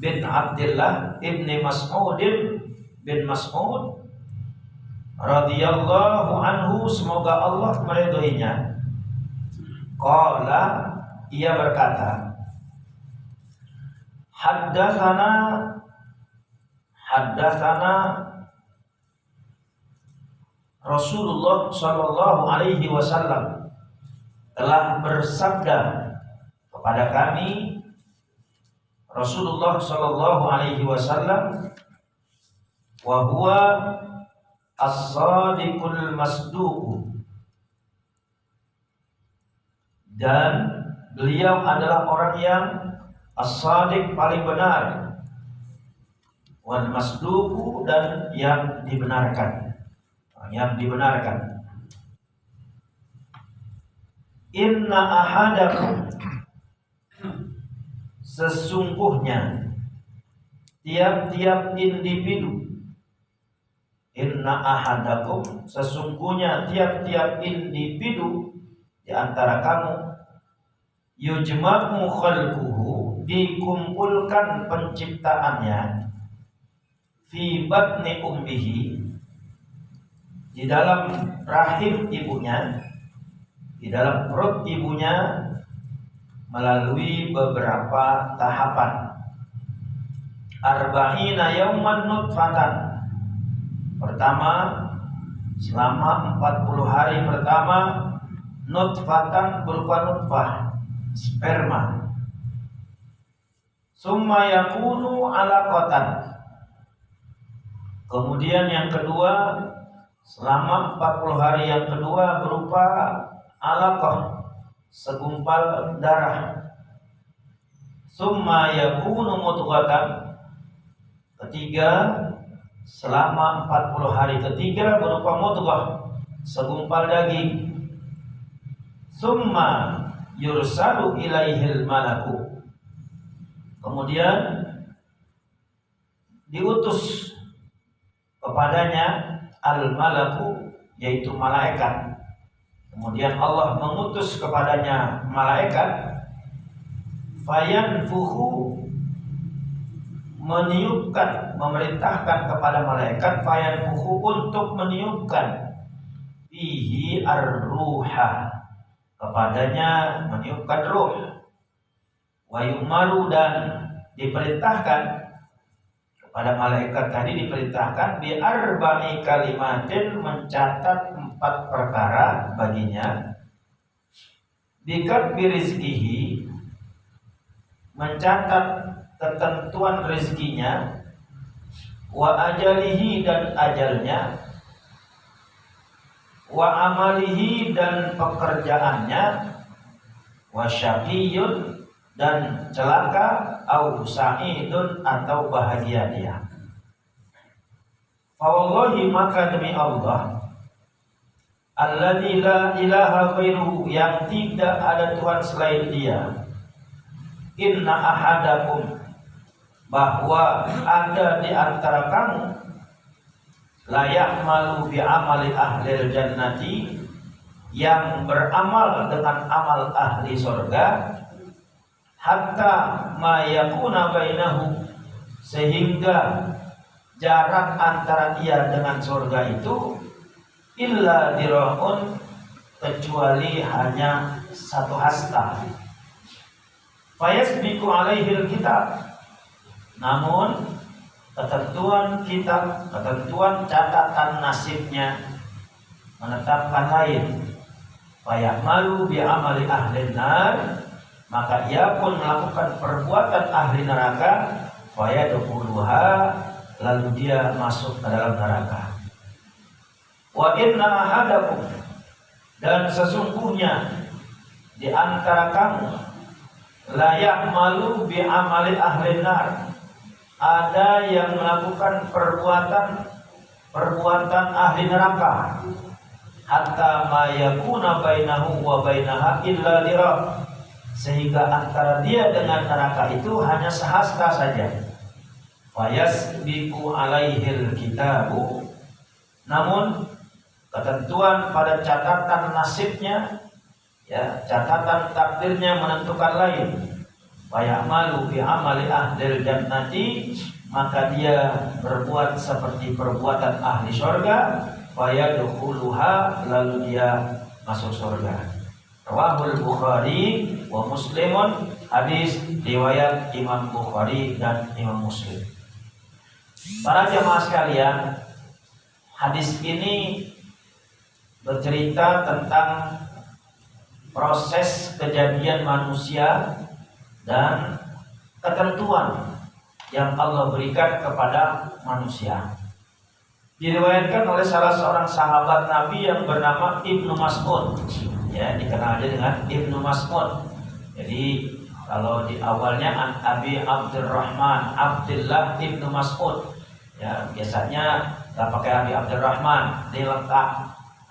bin Abdullah ibni Mas'ud bin Mas'ud radhiyallahu anhu, semoga Allah meridhoinya. Qala, ia berkata, haddatsana Rasulullah sallallahu alaihi wasallam, telah bersabda kepada kami Rasulullah sallallahu alaihi wasallam, wa huwa as-sadiqul masduq, dan beliau adalah orang yang as-sadiq, paling benar, wal masduq, dan yang dibenarkan. Inna ahadakum, sesungguhnya tiap-tiap individu, inna ahadakum, sesungguhnya tiap-tiap individu di antara kamu, yujma'u khalquhu, dikumpulkan penciptaannya, fi batni ummihi, di dalam rahim ibunya, di dalam perut ibunya, melalui beberapa tahapan. Arba'ina yauman nutfatan, pertama selama 40 hari pertama, nutfatan berupa nutfah, sperma. Summa yakunu alaqatan, kemudian yang kedua, selama 40 hari yang kedua berupa alaqah, segumpal darah. Summa yakunu mudghatan, ketiga, selama 40 hari ketiga berupa mudghah, segumpal daging. Summa yursalu ilaihil malaku, kemudian diutus kepadanya al-malaku, yaitu malaikat. Kemudian Allah mengutus kepadanya malaikat, fayanfuhu, meniupkan, memerintahkan kepada malaikat, fayanfuhu, untuk meniupkan, fihi ar-ruha, kepadanya meniupkan ruh, wa yu'maru, dan diperintahkan pada malaikat tadi, diperintahkan bi arba'i kalimatin, mencatat 4 perkara baginya. Bikat birizkihi, mencatat ketentuan rezekinya. Wa ajalihi, dan ajalnya. Wa amalihi, dan pekerjaannya. Wa syaqiyun, dan celaka, au sa'idun, atau bahagia dia. Fa wallahi, maka demi Allah, alladzi la ilaha ghairuhu, yang tidak ada Tuhan selain Dia, inna ahadakum, bahwa ada di antara kamu, la ya'malu bi amali ahlil jannati, yang beramal dengan amal ahli surga, hatta ma yakuna bainahu, sehingga jarak antara dia dengan surga itu, illa dirahun, kecuali hanya 1 hasta. Fayasbiqu alaihil kitab, namun ketentuan kitab, ketentuan catatan nasibnya menetapkan lain. Fayamalu bi amali ahlin nar, maka ia pun melakukan perbuatan ahli neraka. Fayadkhuluha, lalu dia masuk ke dalam neraka. Wa inna ahadakum, dan sesungguhnya di antara kamu, la ya'malu bi amali ahli nar, ada yang melakukan perbuatan ahli neraka, hatta ma yakuna bainahu wa bainaha illa dirah, sehingga antara dia dengan neraka itu hanya sehasta saja. Fayasbiqu alaihil kitabu, namun ketentuan pada catatan nasibnya, ya, catatan takdirnya menentukan lain. fayamalu bi amali ahlil jannati, maka dia berbuat seperti perbuatan ahli surga, fayadkhuluha, lalu dia masuk surga. Rawahul Bukhari wa Muslimun, hadis riwayat Imam Bukhari dan Imam Muslim. Para jamaah sekalian, hadis ini bercerita tentang proses kejadian manusia dan ketentuan yang Allah berikan kepada manusia. Diriwayatkan oleh salah seorang sahabat Nabi yang bernama Ibnu Mas'ud. Ya, dikenal aja dengan Ibnu Mas'ud. Jadi kalau di awalnya an Abi Abdurrahman, Abdullah Ibnu Mas'ud. Ya, biasanya nggak pakai Abi Abdurrahman, dia lengkap.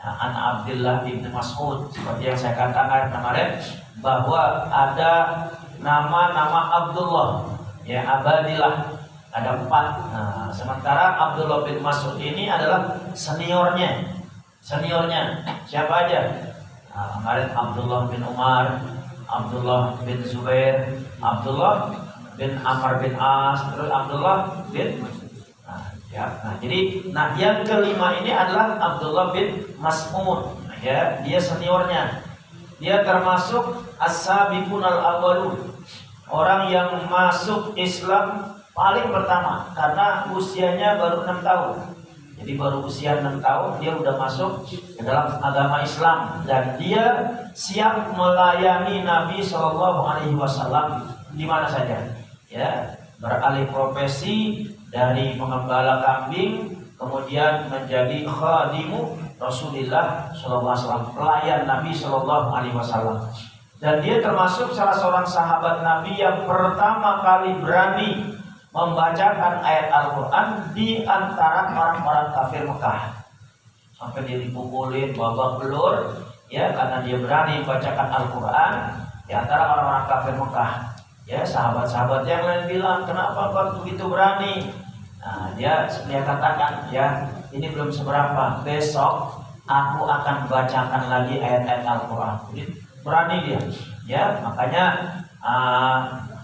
Nah, an Abdullah Ibnu Mas'ud. Seperti yang saya katakan kemarin, bahwa ada nama-nama Abdullah, ya, Abadillah, ada 4. Nah, sementara Abdullah bin Mas'ud ini adalah seniornya. Siapa aja? Nah, kemarin Abdullah bin Umar, Abdullah bin Zubair, Abdullah bin Amr bin As, terus Abdullah bin jadi yang kelima ini adalah Abdullah bin Mas'ud. Ya, dia seniornya. Dia termasuk as-sabiqun al-awwalun, orang yang masuk Islam paling pertama, karena usianya baru 6 tahun. Jadi baru usia 6 tahun dia udah masuk ke dalam agama Islam, dan dia siap melayani Nabi SAW di mana saja. Ya, beralih profesi dari pengembala kambing kemudian menjadi khadimu Rasulullah SAW, pelayan Nabi SAW. Dan dia termasuk salah seorang sahabat Nabi yang pertama kali berani membacakan ayat Al-Quran di antara orang-orang kafir Mekah. Sampai dia dipukulin babak belur, ya, karena dia berani membacakan Al-Quran di antara orang-orang kafir Mekah. Ya, sahabat-sahabat yang lain bilang, kenapa kau begitu berani? Nah, dia katakan, ya, ini belum seberapa, besok aku akan bacakan lagi ayat-ayat Al-Quran. Jadi berani dia, ya, makanya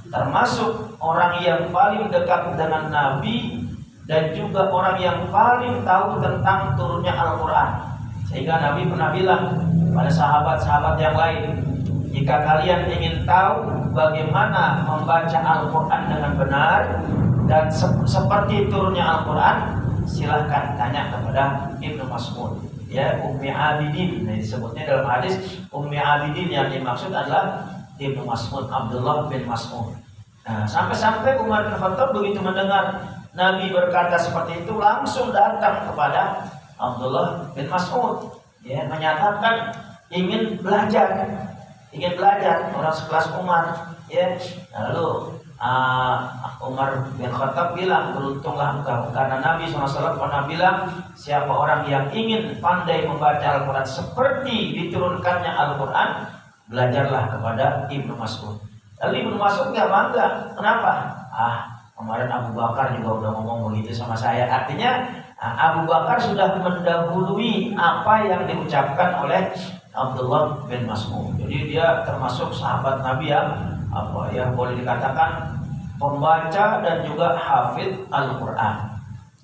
termasuk orang yang paling dekat dengan Nabi dan juga orang yang paling tahu tentang turunnya Al-Quran. Sehingga Nabi pernah bilang pada sahabat-sahabat yang lain, jika kalian ingin tahu bagaimana membaca Al-Quran dengan benar dan seperti turunnya Al-Quran, silahkan tanya kepada Ibnu Mas'ud, ya, Ummi Abidin. Nah, disebutnya dalam hadis Ummi Abidin, yang dimaksud adalah Ibnu Mas'ud, Abdullah bin Mas'ud. Nah, sampai-sampai Umar bin Khattab begitu mendengar Nabi berkata seperti itu, langsung datang kepada Abdullah bin Mas'ud, ya, menyatakan ingin belajar orang sekelas Umar, ya. Lalu Umar bin Khattab bilang, beruntunglah engkau, karena Nabi SAW pernah bilang, siapa orang yang ingin pandai membaca Al-Quran seperti diturunkannya Al-Quran, belajarlah kepada Ibnu Mas'ud. Lalu Ibnu Mas'ud gak bangga. Kenapa? Kemarin Abu Bakar juga udah ngomong begitu sama saya. Artinya Abu Bakar sudah mendahului apa yang diucapkan oleh Abdullah bin Mas'ud. Jadi dia termasuk sahabat Nabi yang boleh dikatakan pembaca dan juga hafid Al-Quran.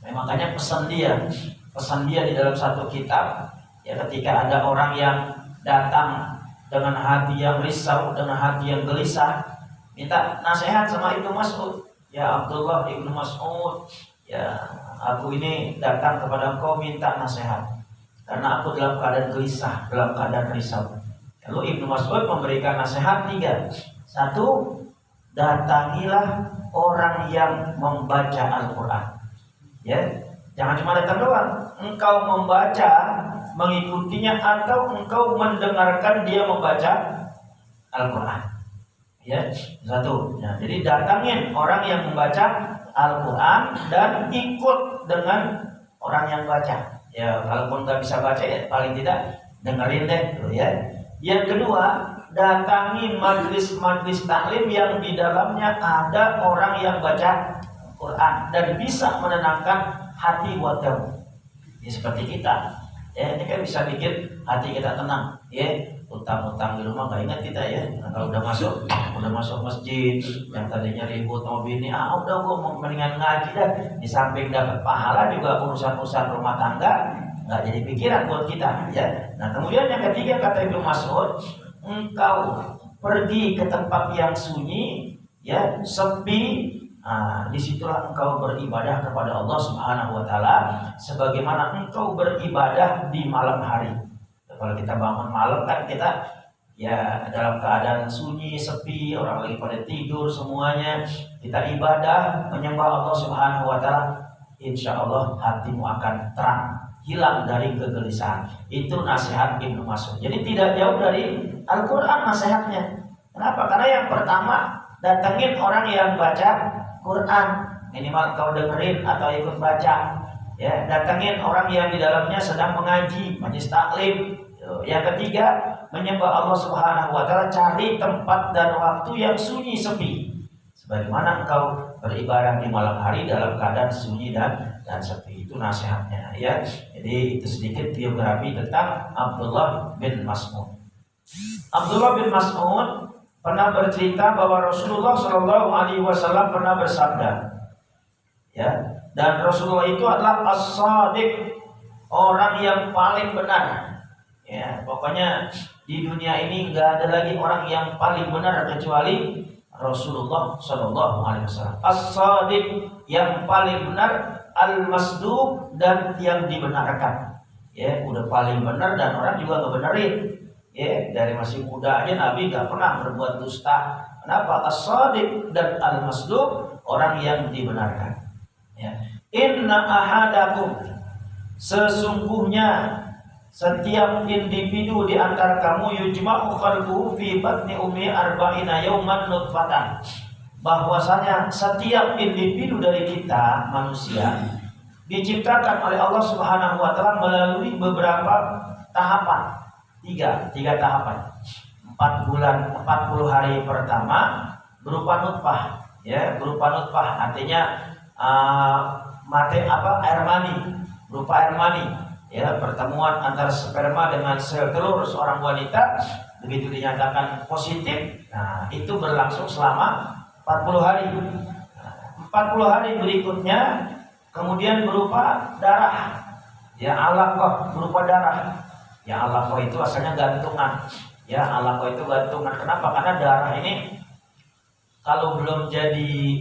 Nah, makanya pesan dia di dalam satu kitab, ya, ketika ada orang yang datang dengan hati yang risau, dengan hati yang gelisah, minta nasihat sama Ibnu Mas'ud. Ya Abdullah Ibnu Mas'ud, ya, aku ini datang kepada engkau minta nasihat karena aku dalam keadaan gelisah, dalam keadaan risau. Lalu Ibnu Mas'ud memberikan nasihat 3. 1, datangilah orang yang membaca Al-Quran. Ya, jangan cuma datang doang. Engkau membaca, mengikutinya, atau engkau mendengarkan dia membaca Al-Quran. Ya, 1. Nah, jadi datangin orang yang membaca Al-Quran dan ikut dengan orang yang baca. Ya, kalaupun nggak bisa baca, ya paling tidak dengerin deh, ya. Yang kedua, datangi majlis-majlis taklim yang di dalamnya ada orang yang baca Quran dan bisa menenangkan hati buat kamu. Ya, seperti kita, ya, ini kan bisa bikin hati kita tenang, ya. utang-utang di rumah nggak ingat kita ya. Nah, kalau udah masuk masjid yang tadinya ribut sama bini, udah gua mau mendingan ngaji dah. Di samping dapat pahala juga urusan-urusan rumah tangga nggak jadi pikiran buat kita ya. Nah kemudian yang ketiga kata Ibnu Mas'ud, engkau pergi ke tempat yang sunyi ya, sepi. Disitulah engkau beribadah kepada Allah Subhanahu wa Ta'ala sebagaimana engkau beribadah di malam hari. Kalau kita bangun malam kan kita ya dalam keadaan sunyi, sepi, orang lagi pada tidur semuanya, kita ibadah menyembah Allah Subhanahu wa Ta'ala, insya Allah hatimu akan terang, hilang dari kegelisahan. Itu nasihat Ibnu Mas'ud. Jadi tidak jauh dari Al-Quran nasihatnya. Kenapa? Karena yang pertama, datengin orang yang baca Quran, minimal kau dengerin atau ikut baca ya. Datengin orang yang di dalamnya sedang mengaji, majlis taklim. Yang ketiga, menyembah Allah Subhanahu wa Ta'ala, cari tempat dan waktu yang sunyi sepi sebagaimana engkau beribadah di malam hari dalam keadaan sunyi dan sepi. Itu nasihatnya ya. Jadi itu sedikit biografi tentang Abdullah bin Mas'ud. Abdullah bin Mas'ud pernah bercerita bahwa Rasulullah Shallallahu Alaihi Wasallam pernah bersabda, ya, dan Rasulullah itu adalah as-sadiq, orang yang paling benar. Ya, pokoknya di dunia ini nggak ada lagi orang yang paling benar kecuali Rasulullah Shallallahu Alaihi Wasallam. As-sadiq, yang paling benar, al-masduq, dan yang dibenarkan. Ya, udah paling benar dan orang juga ngebenerin. Ya, dari masih muda aja Nabi gak pernah berbuat dusta. Kenapa? As-sadiq dan al-masduq, orang yang dibenarkan. Ya. Inna ahadakum, sesungguhnya setiap individu di antara kamu yujma'u khalquhu fi batni ummi arba'ina yawman nutfatan, bahwasanya setiap individu dari kita manusia diciptakan oleh Allah Subhanahu wa Ta'ala melalui beberapa tahapan. Tiga tahapan. 4 bulan 40 hari pertama berupa nutfah, ya, berupa nutfah artinya air mani, berupa air mani, ya, pertemuan antara sperma dengan sel telur seorang wanita. Begitu dinyatakan positif, nah itu berlangsung selama 40 hari. 40 hari berikutnya kemudian berupa darah, ya, alaqah, berupa darah. Ya, alaqah itu asalnya gantungan. Ya, alaqah itu gantungan. Kenapa? Karena darah ini kalau belum jadi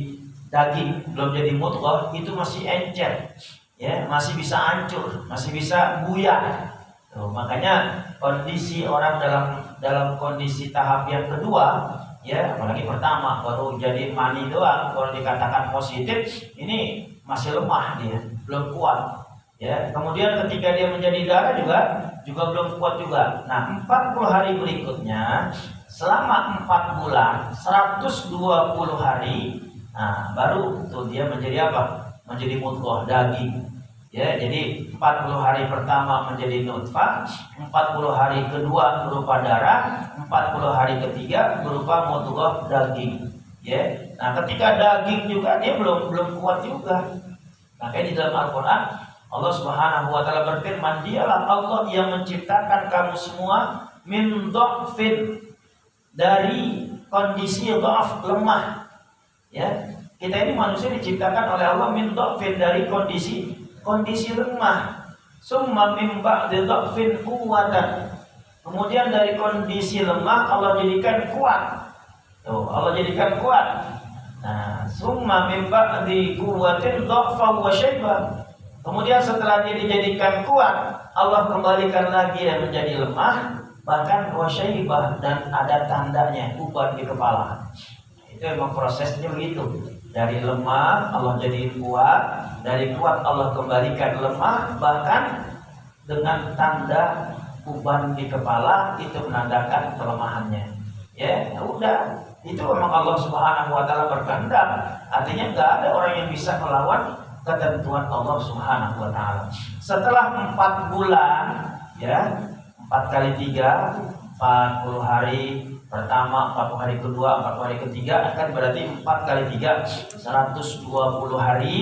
daging, belum jadi mudghah, itu masih encer. Ya, masih bisa hancur, masih bisa buyar. Makanya kondisi orang dalam kondisi tahap yang kedua, ya, apalagi pertama baru jadi mani doang, kalau dikatakan positif, ini masih lemah dia, belum kuat. Ya, kemudian ketika dia menjadi darah juga belum kuat juga. Nah, 40 hari berikutnya, selama 4 bulan 120 hari, nah baru tuh dia menjadi apa? Menjadi mudghah, daging. Ya, jadi 40 hari pertama menjadi nutfah, 40 hari kedua berupa darah, 40 hari ketiga berupa mudghah, daging. Ya. Nah, ketika daging juga dia belum kuat juga. Makanya di dalam Al-Qur'an Allah Subhanahu wa Ta'ala berfirman, dialah Allah yang menciptakan kamu semua min dha'fin, dari kondisi dha'af, lemah. Ya, kita ini manusia diciptakan oleh Allah min dha'fin, dari kondisi lemah. Summa min ba'di dha'fin quwwatan, kemudian dari kondisi lemah Allah jadikan kuat. Tuh, Allah jadikan kuat. Nah, summa min ba'di quwwatin dha'fa wa syaiba, kemudian setelah dia dijadikan kuat, Allah kembalikan lagi dan menjadi lemah, bahkan wasyaibah, dan ada tandanya, uban di kepala. Itu memang prosesnya begitu. Dari lemah Allah jadi kuat, dari kuat Allah kembalikan lemah, bahkan dengan tanda uban di kepala, itu menandakan kelemahannya. Ya, udah. Itu memang Allah Subhanahu wa Ta'ala berkehendak. Artinya enggak ada orang yang bisa melawan ketentuan Allah Subhanahu wa Ta'ala. Setelah 4 bulan, ya, 4 kali 3, 40 hari pertama, 40 hari kedua, 40 hari ketiga, akan berarti 4 kali 3 120 hari,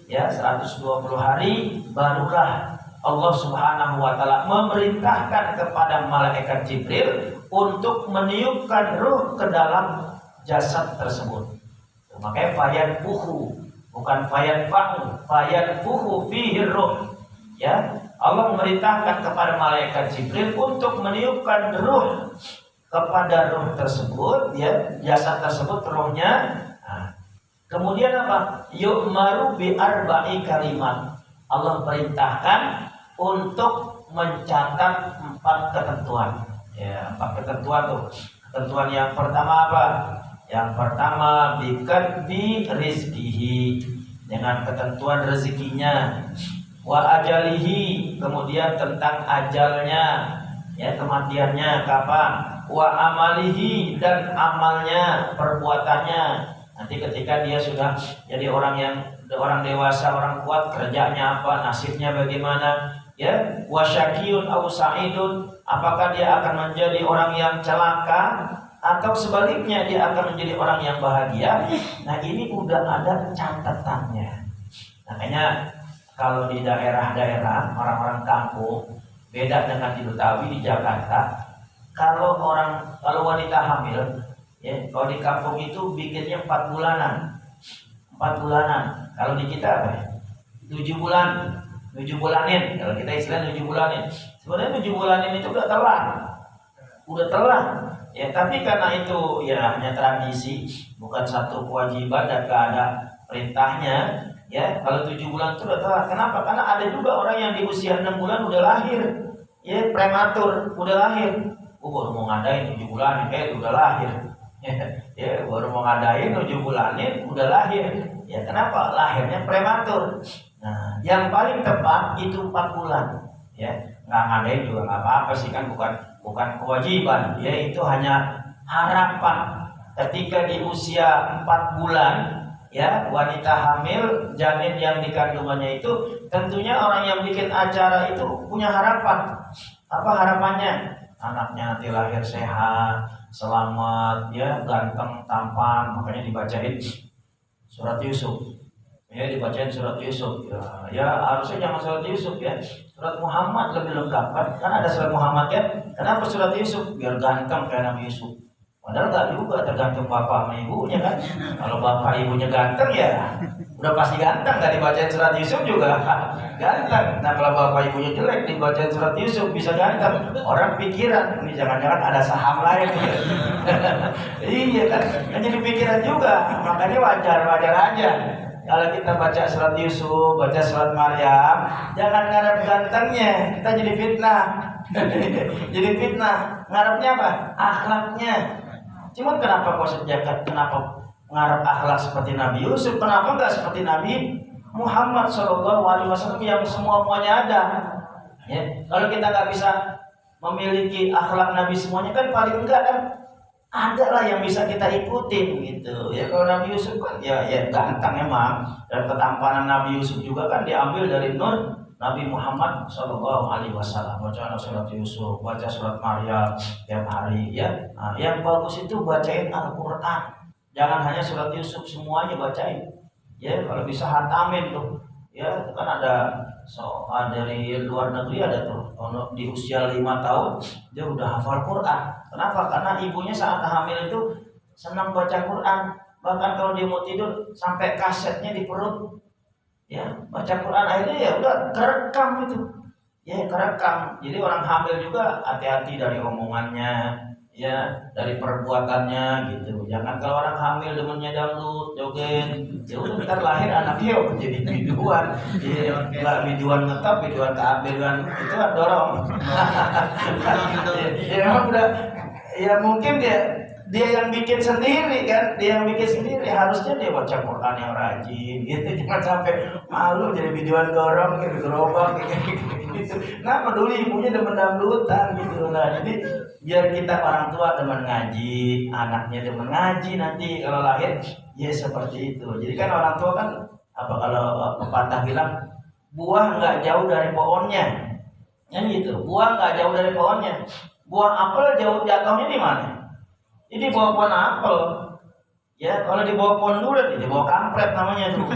ya, 120 hari barulah Allah Subhanahu wa taala memerintahkan kepada malaikat Jibril untuk meniupkan ruh ke dalam jasad tersebut. Makanya fayanfuhu, bukan fayanfa'u, fayanfuhu fihi ruh. Ya, Allah memerintahkan kepada malaikat Jibril untuk meniupkan ruh kepada ruh tersebut, ya, jasad tersebut, ruhnya. Nah, kemudian apa? Yu'maru bi arba'i kalimat. Allah perintahkan untuk mencatat 4 ketentuan. Ya, 4 ketentuan tuh. Ketentuan yang pertama apa? Yang pertama bikatbi rizkihi, dengan ketentuan rezekinya, wa ajalihi, kemudian tentang ajalnya, ya, kematiannya kapan, wa amalihi, dan amalnya, perbuatannya. Nanti ketika dia sudah jadi orang dewasa, orang kuat, kerjanya apa, nasibnya bagaimana, ya, wa syakiyun aw sa'idun, apakah dia akan menjadi orang yang celaka atau sebaliknya dia akan menjadi orang yang bahagia. Nah, ini udah ada catatannya. Makanya kalau di daerah-daerah orang-orang kampung, beda dengan di Betawi, di Jakarta. Kalau wanita hamil, ya, kalau di kampung itu bikinnya 4 bulanan. 4 bulanan. Kalau di kita apa? 7 bulan. 7 bulanin. Kalau kita istilah 7 bulanin. Sebenarnya 7 bulanin itu udah telat. Udah telat. Ya, tapi karena itu ya hanya tradisi, bukan satu kewajiban dan gak ada perintahnya. Ya, kalau 7 bulan itu udah telat. Kenapa? Karena ada juga orang yang di usia 6 bulan udah lahir. Ya, prematur, udah lahir. Baru mau ngadain 7 bulan, udah lahir. Ya, baru mau ngadain 7 bulanin udah lahir. Ya, kenapa? Lahirnya prematur. Nah, yang paling tepat itu 4 bulan. Ya, nggak ngadain juga nggak apa-apa sih, kan bukan kewajiban. Ya, itu hanya harapan. Ketika di usia 4 bulan, ya, wanita hamil, janin yang dikandungannya itu, tentunya orang yang bikin acara itu punya harapan. Apa harapannya? Anaknya nanti lahir sehat, selamat, ya, ganteng, tampan. Makanya dibacain surat Yusuf. Ya, dibacain surat Yusuf. Ya, harusnya jangan surat Yusuf, ya. Surat Muhammad lebih lengkap, kan ada surat Muhammad, ya. Kenapa surat Yusuf? Biar ganteng kayak Nabi Yusuf. Padahal gak juga, tergantung bapak sama ibunya, kan. Kalau bapak ibunya ganteng, ya udah pasti ganteng. Gak dibacain surat Yusuf juga ganteng. Nah, kalau bapak ibunya jelek, dibacain surat Yusuf bisa ganteng. Orang pikiran, ini jangan-jangan ada saham lain. Iya kan, jadi pikiran juga. Makanya wajar aja kalau kita baca surat Yusuf, baca surat Maryam, jangan ngarep gantengnya, kita jadi fitnah. Jadi fitnah. Ngarepnya apa? Akhlaknya. Cuma kenapa kok kenapa ngarep akhlak seperti Nabi Yusuf? Kenapa enggak seperti Nabi Muhammad SAW yang semuanya ada? Ya, kalau kita nggak bisa memiliki akhlak Nabi semuanya, kan paling enggak kan ada lah yang bisa kita ikutin gitu. Ya, kalau Nabi Yusuf kan ya ganteng emang, dan ketampanan Nabi Yusuf juga kan diambil dari Nur Nabi Muhammad SAW. Baca surat Yusuf, baca surat Maryam tiap hari, ya. Nah, yang bagus itu bacain Al-Quran. Jangan hanya surat Yusuf, semuanya bacain. Ya, kalau bisa hatamin tuh. Ya, kan ada dari luar negeri ada tuh, di usia 5 tahun dia udah hafal Quran. Kenapa? Karena ibunya saat hamil itu senang baca Quran. Bahkan kalau dia mau tidur sampai kasetnya di perut, ya, baca Quran, akhirnya ya udah kerekam itu. Ya, kerekam. Jadi orang hamil juga hati-hati dari omongannya, ya, dari perbuatannya gitu. Jangan kalau orang hamil demennya dangdut, joget, ya udah ntar lahir anaknya jadi biduan. Ya, biduan ngetop, biduan taat, biduan itu kan dorong. Ya, udah, ya mungkin dia yang bikin sendiri, kan, dia yang bikin sendiri. Harusnya dia baca Quran yang rajin gitu, jangan sampai malu jadi biduan dorong gitu, gerobak gitu. Nah, peduli ibunya demen dangdutan gitu. Nah, jadi biar kita orang tua demen ngaji, anaknya demen ngaji, nanti kalau lahir ya seperti itu. Jadi kan orang tua kan apa, kalau pepatah bilang buah nggak jauh dari pohonnya, kan gitu. Buah nggak jauh dari pohonnya. Buah apel jauh jatuhnya di mana? Jadi buah apel. Ya, kalau dibawa pohon durian, dibawa kampret namanya tuh.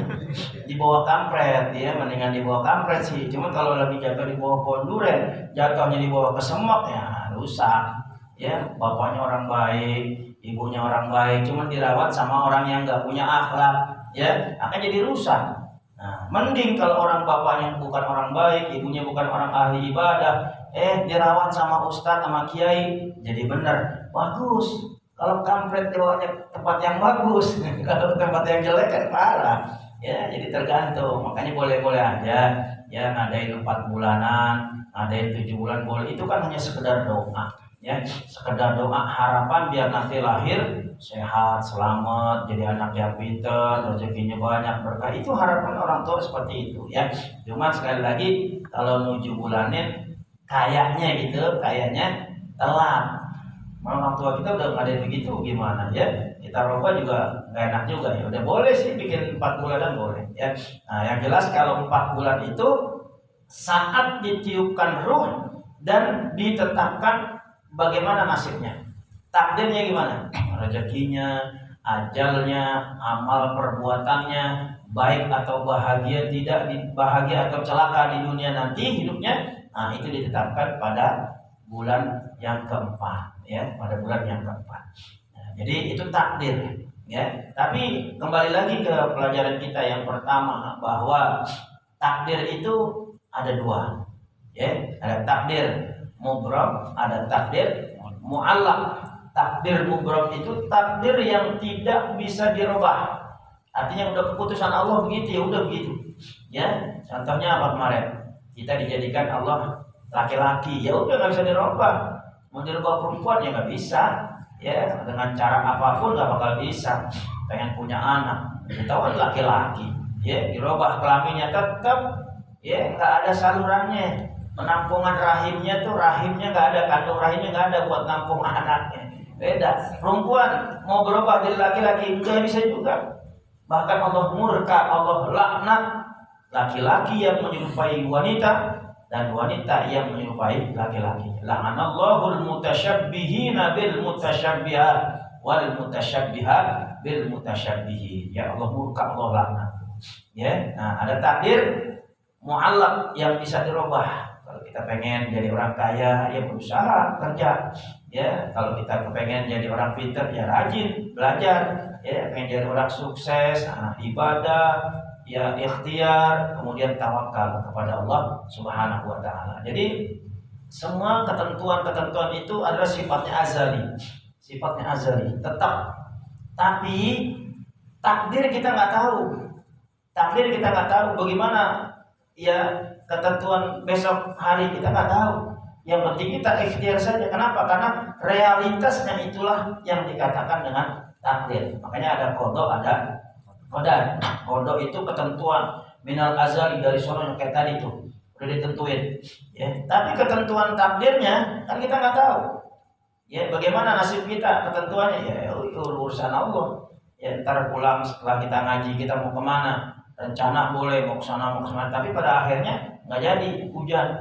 Dibawa kampret, ya mendingan dibawa kampret sih. Cuma kalau lagi jatuh di bawah pohon durian, jatuhnya dibawa ke semak ya rusak. Ya, bapaknya orang baik, ibunya orang baik, cuma dirawat sama orang yang nggak punya akhlak, ya akan jadi rusak. Nah, mending kalau orang bapaknya bukan orang baik, ibunya bukan orang ahli ibadah, dirawat sama ustadz sama kiai, jadi benar, bagus. Kalau kampret dibawanya tempat yang bagus, kalau tempat yang jelek kan parah. Ya, jadi tergantung. Makanya boleh-boleh aja. Ya, ngadain 4 bulanan, ngadain 7 bulan boleh. Itu kan hanya sekedar doa. Ya, sekedar doa harapan biar nanti lahir sehat, selamat, jadi anak yang pintar, rezekinya banyak, berkah. Itu harapan orang tua seperti itu. Ya, cuma sekali lagi kalau 7 bulanin, kayaknya telat. Orang tua kita udah ngadain begitu gimana ya? Kita rubah juga nggak enak juga ya. Udah boleh sih bikin 4 bulanan boleh ya. Nah, yang jelas kalau 4 bulan itu saat ditiupkan ruh dan ditetapkan bagaimana nasibnya, takdirnya gimana, rezekinya, ajalnya, amal perbuatannya, baik atau bahagia, tidak bahagia atau celaka di dunia nanti hidupnya. Nah, itu ditetapkan pada bulan yang keempat, ya pada bulan yang keempat. Nah, jadi itu takdir, ya. Tapi kembali lagi ke pelajaran kita yang pertama bahwa takdir itu ada 2, ya. Ada takdir mubram, ada takdir muallaq. Takdir mubram itu takdir yang tidak bisa dirubah. Artinya udah keputusan Allah begitu ya udah begitu. Ya, contohnya apa kemarin? Kita dijadikan Allah laki-laki, ya udah nggak bisa dirubah. Mau dirubah perempuan ya nggak bisa, ya dengan cara apapun nggak bakal bisa. Pengen punya anak, kita kan laki-laki, ya dirubah kelaminnya tetap, ya nggak ada salurannya. Penampungan rahimnya nggak ada, kandung rahimnya nggak ada buat nampung anaknya. Beda. Perempuan mau berubah jadi laki-laki nggak bisa juga. Bahkan Allah murka, Allah laknat laki-laki yang menyerupai wanita dan wanita yang menyerupai laki-laki. La'anallahul mutasyabbihin bil mutasyabbihat wal mutasyabbihat bil mutasyabbihin. Ya Allah murka, Allah laknat. Ya, nah ada takdir muallaq yang bisa dirubah. Kalau kita pengen jadi orang kaya, ya berusaha kerja. Ya, kalau kita kepengen jadi orang pintar, ya rajin belajar. Ya, pengen jadi orang sukses, ibadah, ya ikhtiar, kemudian tawakal kepada Allah Subhanahu wa taala. Jadi semua ketentuan-ketentuan itu adalah sifatnya azali. Sifatnya azali, tetap. Tapi takdir kita nggak tahu. Takdir kita nggak tahu bagaimana ya ketentuan besok hari kita nggak tahu. Yang penting kita ikhtiar saja. Kenapa? Karena realitasnya itulah yang dikatakan dengan takdir. Makanya ada qada, ada qadar. Qada itu ketentuan minal azali dari sono yang kayak tadi tuh udah ditentuin. Ya. Tapi ketentuan takdirnya kan kita nggak tahu. Ya, bagaimana nasib kita? Ketentuannya ya itu urusan Allah. Ya, ntar pulang setelah kita ngaji kita mau kemana? Rencana boleh mau kesana mau kesana, tapi pada akhirnya nggak jadi, hujan.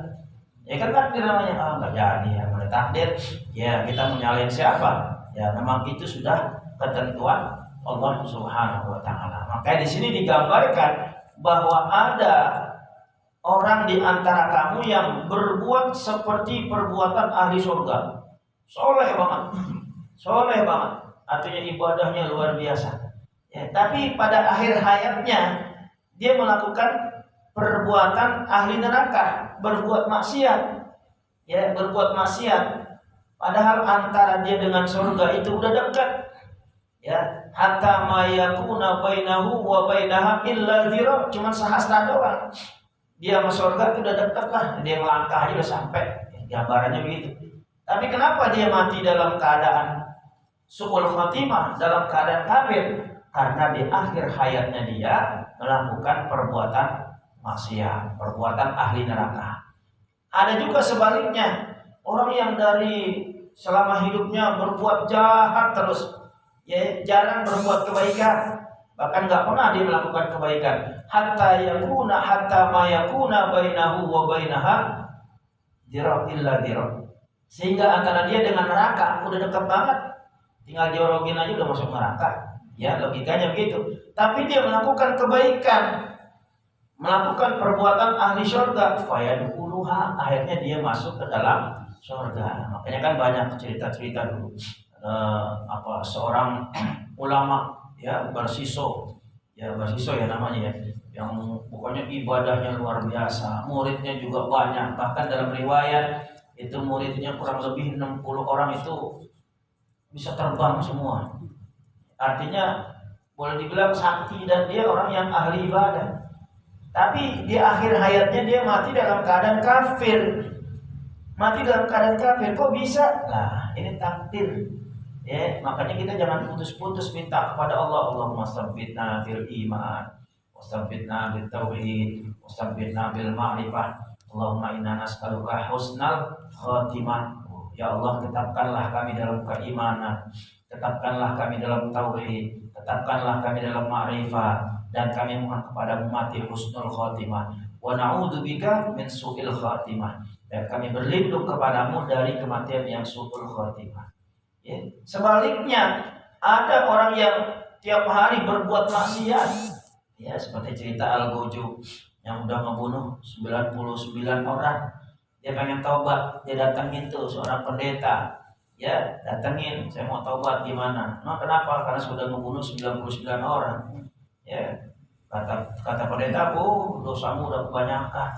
Ya kan takdir namanya, nggak jadi ya, mulai takdir. Ya kita menyalahin siapa? Ya memang itu sudah ketentuan Allah Subhanahu wa taala. Maka di sini digambarkan bahwa ada orang di antara kamu yang berbuat seperti perbuatan ahli surga. Soleh banget. Artinya ibadahnya luar biasa. Ya, tapi pada akhir hayatnya dia melakukan perbuatan ahli neraka, berbuat maksiat. Ya, berbuat maksiat. Padahal antara dia dengan surga itu udah dekat. Ya, hatta ma yakuna bainahu wa bainaha illa dzira, cuma sehasta doang. Dia sama surga itu udah dekat lah, dia melangkah aja udah sampai. Gambarannya begitu. Tapi kenapa dia mati dalam keadaan su'ul khatimah, dalam keadaan kafir? Karena di akhir hayatnya dia melakukan perbuatan maksiat, perbuatan ahli neraka. Ada juga sebaliknya, orang yang dari selama hidupnya berbuat jahat terus, ya jarang berbuat kebaikan, bahkan nggak pernah dia melakukan kebaikan. Hatta ma yakuna bainahu wa bainaha dzira illa dzira. Sehingga antara dia dengan neraka udah dekat banget, tinggal jorogin aja udah masuk neraka. Ya, logikanya begitu. Tapi dia melakukan kebaikan, melakukan perbuatan ahli surga, fayadkhuluha, akhirnya dia masuk ke dalam surga. Makanya kan banyak cerita-cerita dulu. Seorang ulama ya bersiso ya namanya ya, yang pokoknya ibadahnya luar biasa, muridnya juga banyak, bahkan dalam riwayat itu muridnya kurang lebih 60 orang itu bisa terbang semua. Artinya boleh dibilang sakti dan dia orang yang ahli ibadah. Tapi di akhir hayatnya dia mati dalam keadaan kafir. Mati dalam keadaan kafir, kok bisa? Nah, ini takdir. Ya, makanya kita jangan putus-putus minta kepada Allah, Allahumma tsabbitna bil iman, wasabbitna bit tauhid, wasabbitna bil ma'rifah. Allahumma inna nas'aluka husnal khatimah. Ya Allah, tetapkanlah kami dalam keimanan, tetapkanlah kami dalam tauhid, tetapkanlah kami dalam ma'rifah, dan kami mohon kepadamu mati husnul khatimah. Wa na'udzubika min su'il khatimah. Dan kami berlindung kepadamu dari kematian yang su'ul khatimah. Ya. Sebaliknya, ada orang yang tiap hari berbuat maksiat. Ya, seperti cerita Al-Gojo yang udah membunuh 99 orang. Dia pengen taubat, dia datangin tuh seorang pendeta. Ya, datengin, saya mau taubat gimana? Nah, kenapa? Karena sudah membunuh 99 orang. Ya, kata pendeta, dosamu udah kebanyakan.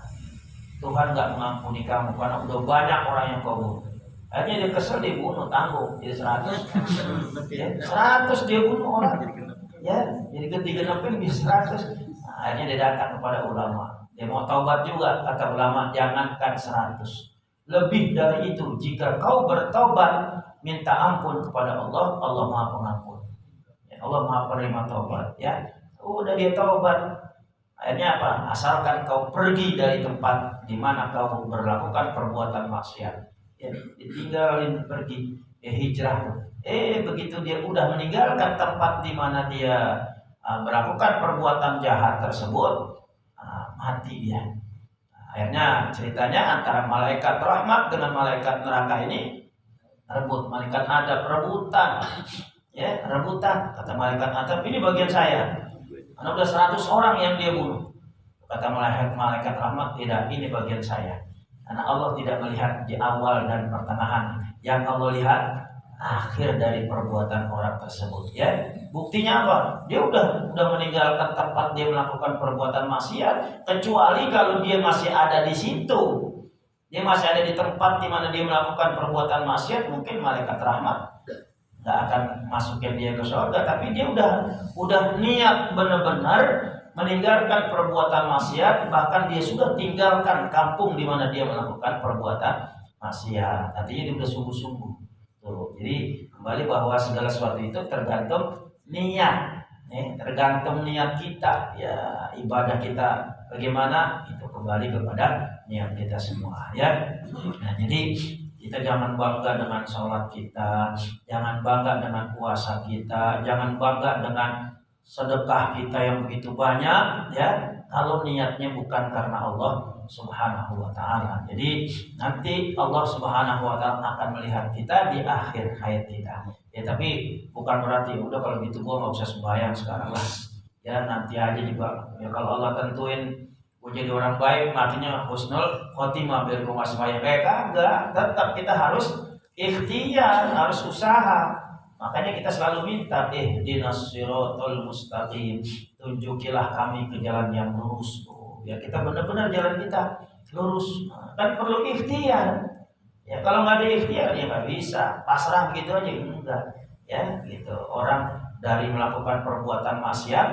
Tuhan nggak mengampuni kamu karena udah banyak orang yang kau bunuh. Akhirnya dia kesel, dia bunuh, tanggung, jadi 100. Ya, 100 dia bunuh orang. Ya, jadi digenapin bisa 100. Nah, akhirnya dia datang kepada ulama. Dia mau taubat juga, kata ulama, jangankan 100. Lebih dari itu, jika kau bertaubat, minta ampun kepada Allah, Allah Maha Pengampun. Ya, Allah Maha Penerima taubat. Ya, udah dia taubat. Akhirnya apa? Asalkan kau pergi dari tempat di mana kau berlakukan perbuatan maksiat. Ya, ditinggalin pergi, hijrah. Begitu dia udah meninggalkan tempat di mana dia melakukan perbuatan jahat tersebut, mati dia. Akhirnya ceritanya antara malaikat rahmat dengan malaikat neraka ini rebut. Malaikat adab rebutan. Ya, rebutan. Kata malaikat adab, ini bagian saya. Karena udah 100 orang yang dia bunuh. Kata malaikat rahmat, tidak, ini bagian saya. Karena Allah tidak melihat di awal dan pertengahan. Yang Allah lihat akhir dari perbuatan orang tersebut. Ya, buktinya apa? Dia udah meninggalkan tempat dia melakukan perbuatan maksiat, kecuali kalau dia masih ada di situ. Dia masih ada di tempat di mana dia melakukan perbuatan maksiat, mungkin malaikat rahmat nggak akan masukin dia ke surga, tapi dia udah niat benar-benar meninggalkan perbuatan maksiat, bahkan dia sudah tinggalkan kampung di mana dia melakukan perbuatan maksiat. Artinya dia sudah sungguh-sungguh. Tuh, jadi kembali bahwa segala sesuatu itu tergantung niat, tergantung niat kita. Ya, ibadah kita bagaimana itu kembali kepada niat kita semua. Ya, nah jadi kita jangan bangga dengan sholat kita, jangan bangga dengan puasa kita, jangan bangga dengan sedekah kita yang begitu banyak, ya, kalau niatnya bukan karena Allah Subhanahu wa ta'ala. Jadi nanti Allah Subhanahu wa ta'ala akan melihat kita di akhir hayat kita. Ya, tapi bukan berarti udah kalau gitu gua nggak usah sembahyang sekarang lah. Ya, nanti aja juga. Ya, kalau Allah tentuin gue jadi orang baik, matinya husnul khotimah, biar gue nggak sembahyang, kagak. Tetap kita harus ikhtiar, harus usaha. Makanya kita selalu minta, ihdinas siratal mustaqim, tunjukilah kami ke jalan yang lurus. Ya, kita benar-benar jalan kita lurus. Kan perlu ikhtiar. Ya, kalau nggak ada ikhtiar ya nggak bisa. Pasrah begitu aja enggak. Ya, gitu. Orang dari melakukan perbuatan maksiat,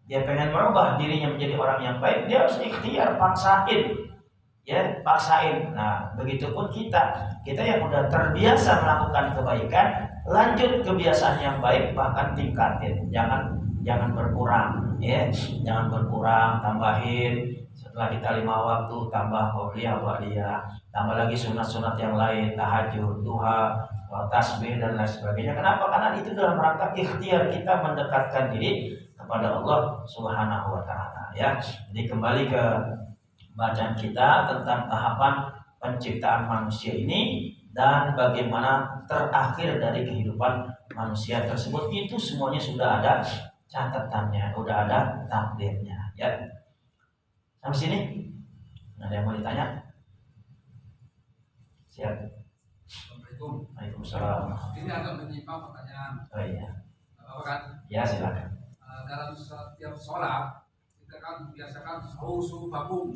dia pengen merubah dirinya menjadi orang yang baik, dia harus ikhtiar, paksain. Ya, paksain. Nah, begitupun kita yang udah terbiasa melakukan kebaikan, lanjut kebiasaan yang baik, bahkan tingkatin. Jangan berkurang, ya. Jangan berkurang, tambahin. Setelah kita 5 waktu, tambah qabliyah, tambah lagi sunat-sunat yang lain, tahajud, duha, tasbih dan lain sebagainya. Kenapa? Karena itu dalam rangka ikhtiar kita mendekatkan diri kepada Allah Subhanahu wa ta'ala, ya. Jadi kembali ke bacaan kita tentang tahapan penciptaan manusia ini, dan bagaimana terakhir dari kehidupan manusia tersebut, itu semuanya sudah ada catatannya, sudah ada takdirnya. Ya, sampai sini ada yang mau ditanya? Siap. Assalamualaikum. Waalaikumsalam. Ini agak menyimpang pertanyaan. Oh iya. Apa kan? Ya silakan. Dalam setiap sholat kita kan biasakan suhu vakum,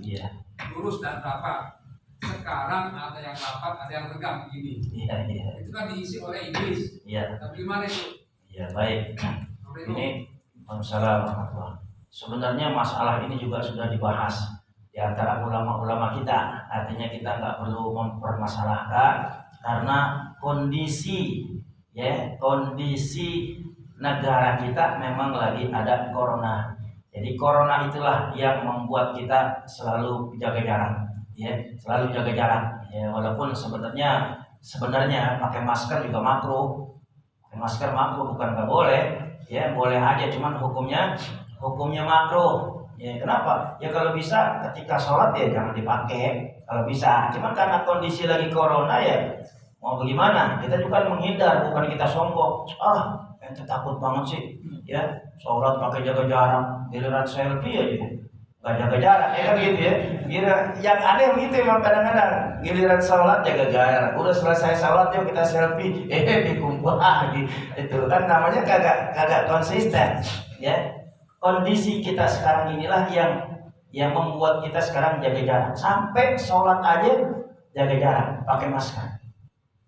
lurus dan rapat. Sekarang ada yang rapat, ada yang regam begini. Iya. Itu kan diisi oleh Inggris. Iya. Tapi gimana itu? Iya, baik. Ini Waalaikumsalam. Sebenarnya masalah ini juga sudah dibahas di antara ulama-ulama kita. Artinya kita nggak perlu mempermasalahkan karena kondisi negara kita memang lagi ada corona. Jadi corona itulah yang membuat kita selalu jaga jarak, selalu jaga jarak. Walaupun sebenarnya pakai masker juga makruh. Masker makruh, bukan nggak boleh, boleh aja, cuman hukumnya makruh. Kenapa? Kalau bisa ketika sholat jangan dipakai kalau bisa. Cuman karena kondisi lagi corona mau bagaimana? Kita juga menghindar, bukan kita sombong. Ente takut banget sih, sholat pakai jaga jarak, giliran selfie aja nggak jaga jarak, kan gitu ya. Yang aneh begitu memang kadang-kadang, giliran sholat jaga jarak, udah selesai sholat yuk kita selfie, dikumpul lagi. Itu kan namanya kagak konsisten. Kondisi kita sekarang inilah yang membuat kita sekarang jaga jarak. Sampai sholat aja jaga jarak, pakai masker.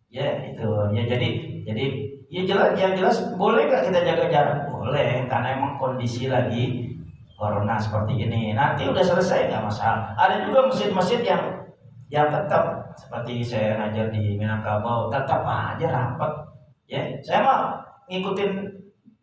Itu. Jadi jelas boleh nggak kita jaga jarak? Boleh, karena emang kondisi lagi corona seperti ini. Nanti udah selesai nggak masalah. Ada juga masjid-masjid yang tetap seperti saya ngajar di Minangkabau, tetap aja rapat. Saya mah ngikutin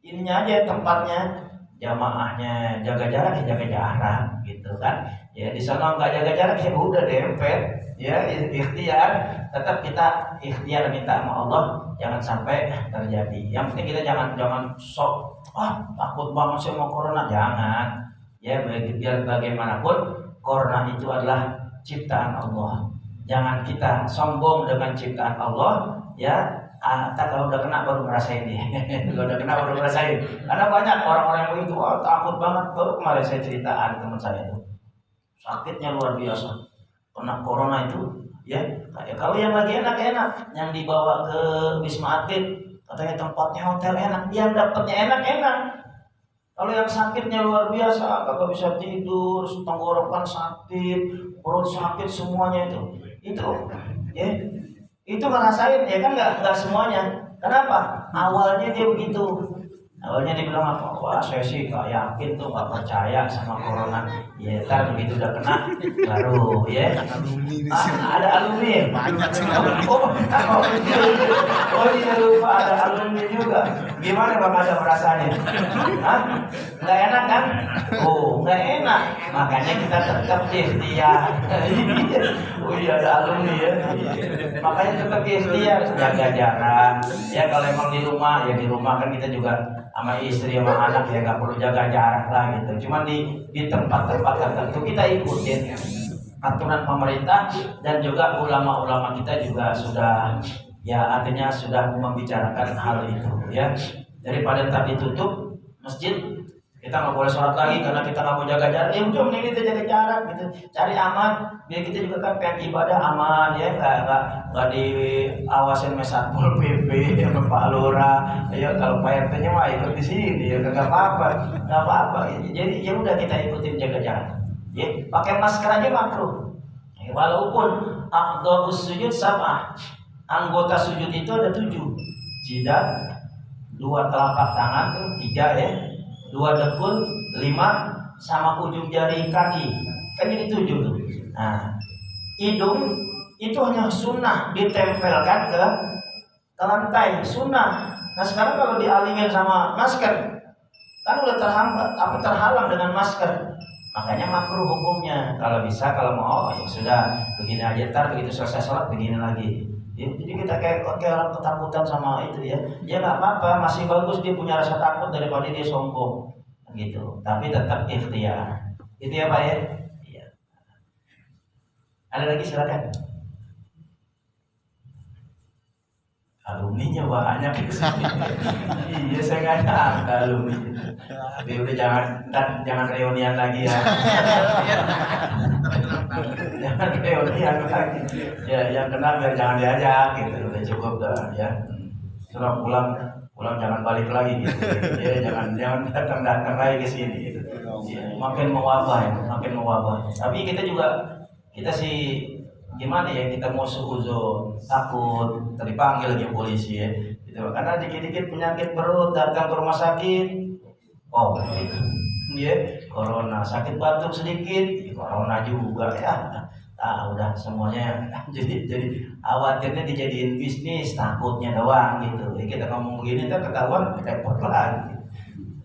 ininya aja, tempatnya, jamaahnya jaga jarak jaga jarak gitu kan. Di sana nggak jaga jarak udah dempet. Ikhtiar, tetap kita ikhtiar minta sama Allah jangan sampai terjadi. Yang penting kita jangan sok takut banget sih mau corona, jangan. Biar bagaimanapun corona itu adalah ciptaan Allah. Jangan kita sombong dengan ciptaan Allah, kalau udah kena baru ngerasain dia. Kalau udah kena baru ngerasain. Karena banyak orang-orang yang begitu, takut banget. Baru kemarin saya cerita teman saya itu sakitnya luar biasa. Kena corona itu, kalau yang lagi enak-enak, yang dibawa ke Wisma Atlet, katanya tempatnya hotel enak, yang dapatnya enak-enak. Kalau yang sakitnya luar biasa, kagak bisa tidur, tenggorokan sakit, perut sakit, semuanya itu ngerasain, kan nggak semuanya. Kenapa? Awalnya dia begitu. Awalnya dia bilang apa? Wah, saya sih nggak yakin tuh, nggak percaya sama corona. Ntar begitu udah kena baru ada alumni banyak sih. Iya lupa ada alumni juga. Gimana Bang ada perasaannya? Nggak enak kan? Nggak enak. Makanya kita tetap ikhtiar. Iya ada alumni Makanya tetap ikhtiar, jaga jarak. Kalau emang di rumah di rumah kan kita juga sama istri sama anak nggak perlu jaga jarak lah gitu. Cuman di tempat-tempat tertentu kita ikutin aturan pemerintah, dan juga ulama-ulama kita juga sudah artinya sudah membicarakan hal itu daripada ntar ditutup masjid kita nggak boleh sholat lagi karena kita nggak mau jaga jarak. Udah mending kita jaga jarak gitu, cari aman biar kita juga kan pengen ibadah aman nggak diawasin Satpol PP sama Pak Lurah. Kalau Pak RT-nya mah ikut di sini nggak apa-apa. Jadi udah kita ikutin jaga jarak. Pakai masker aja makruh. Walaupun aqdhabus sujud sab'ah, anggota sujud itu ada 7. Jidat, 2 telapak tangan, 3 2 dekul, 5 sama ujung jari kaki. Kan jadi 7 tuh. Nah, hidung itu hanya sunnah ditempelkan ke lantai, sunnah. Nah sekarang kalau dialingin sama masker, kan udah terhalang dengan masker. Makanya makruh hukumnya. Kalau bisa, kalau mau sudah begini aja, ntar begitu selesai sholat begini lagi. Jadi kita kayak orang ketakutan sama itu nggak apa-apa, masih bagus dia punya rasa takut daripada dia sombong gitu. Tapi tetap ikhtiar. Itu ya Pak Iya. Ada lagi silakan. alumninya banyak di sini. Iya, saya nggak nyangka alumni. Tapi udah jangan reunian lagi ya. Jangan reunian lagi. Ya, yang kenal biar jangan diajak gitu. Udah cukup dah ya. Setelah pulang jangan balik lagi gitu. Ya, jangan datang lagi ke sini gitu. Ya, makin mewabah. Tapi kita sih gimana ya, kita mau suuzon, takut dipanggil lagi polisi ya gitu. Karena dikit-dikit penyakit perut datang ke rumah sakit, oh gitu. Ya, corona, sakit batuk sedikit, corona juga ya. Nah, udah semuanya jadi khawatirnya dijadiin bisnis, takutnya doang gitu. Ya, kita ngomong begini kan ketahuan repot lagi.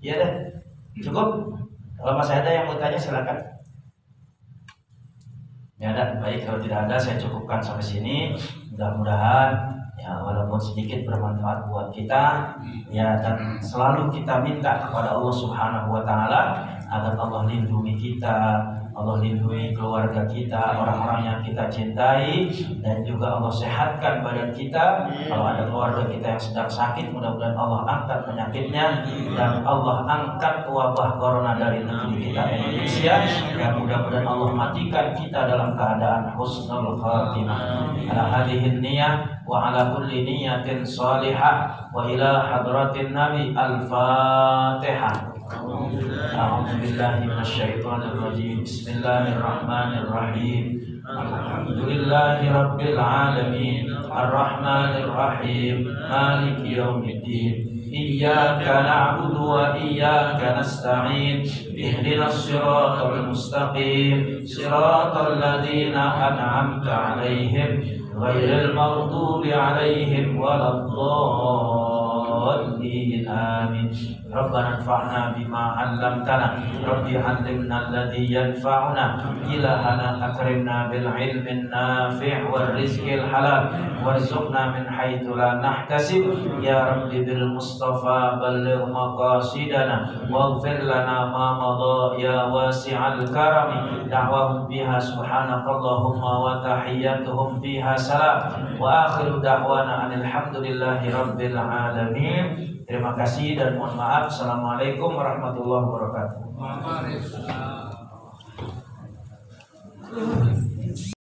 Iya deh, cukup. Kalau masih ada yang mau tanya silakan. Ya, dan baik, kalau tidak ada saya cukupkan sampai sini. Mudah-mudahan ya walaupun sedikit bermanfaat buat kita ya, dan selalu kita minta kepada Allah Subhanahu wa taala agar Allah lindungi kita, Allah lindungi keluarga kita, orang-orang yang kita cintai, dan juga Allah sehatkan badan kita. Kalau ada keluarga kita yang sedang sakit, mudah-mudahan Allah angkat penyakitnya dan Allah angkat wabah corona dari negeri kita Indonesia. Dan mudah-mudahan Allah matikan kita dalam keadaan husnul khatimah. Ala hadhihi niyah wa ala kulli niyatin salihah wa ila hadratin nabi al-fatihah. A'udzu billahi minasyaitonir rajim. Bismillahirrahmanirrahim. Alhamdulillahi rabbil alamin. Arrahmanir rahim. Maliki yaumiddin. Iyyaka na'budu wa iyyaka nasta'in. Ihdinas siratal mustaqim. Siratal ladzina an'amta 'alaihim ghairil maghdubi 'alaihim waladdallin. Amin. Rabbana anfa'na bima 'allamtana. Rabbi 'allimna alladhi yanfa'una. Ilahana akrimna bil 'ilmin nafi' wal rizqil halal. Warzuqna min haitsu la nahtasib. Ya Rabbi bil Mustafa balligh maqasidana waghfir lana ma madha ya wasi'al karami. Da'wahum biha subhanakallahumma wa tahiyyatuhum fiha salam. Wa akhiru da'wana alhamdulillahi rabbil alamin. Terima kasih dan mohon maaf. Assalamualaikum warahmatullahi wabarakatuh. Waalaikumsalam.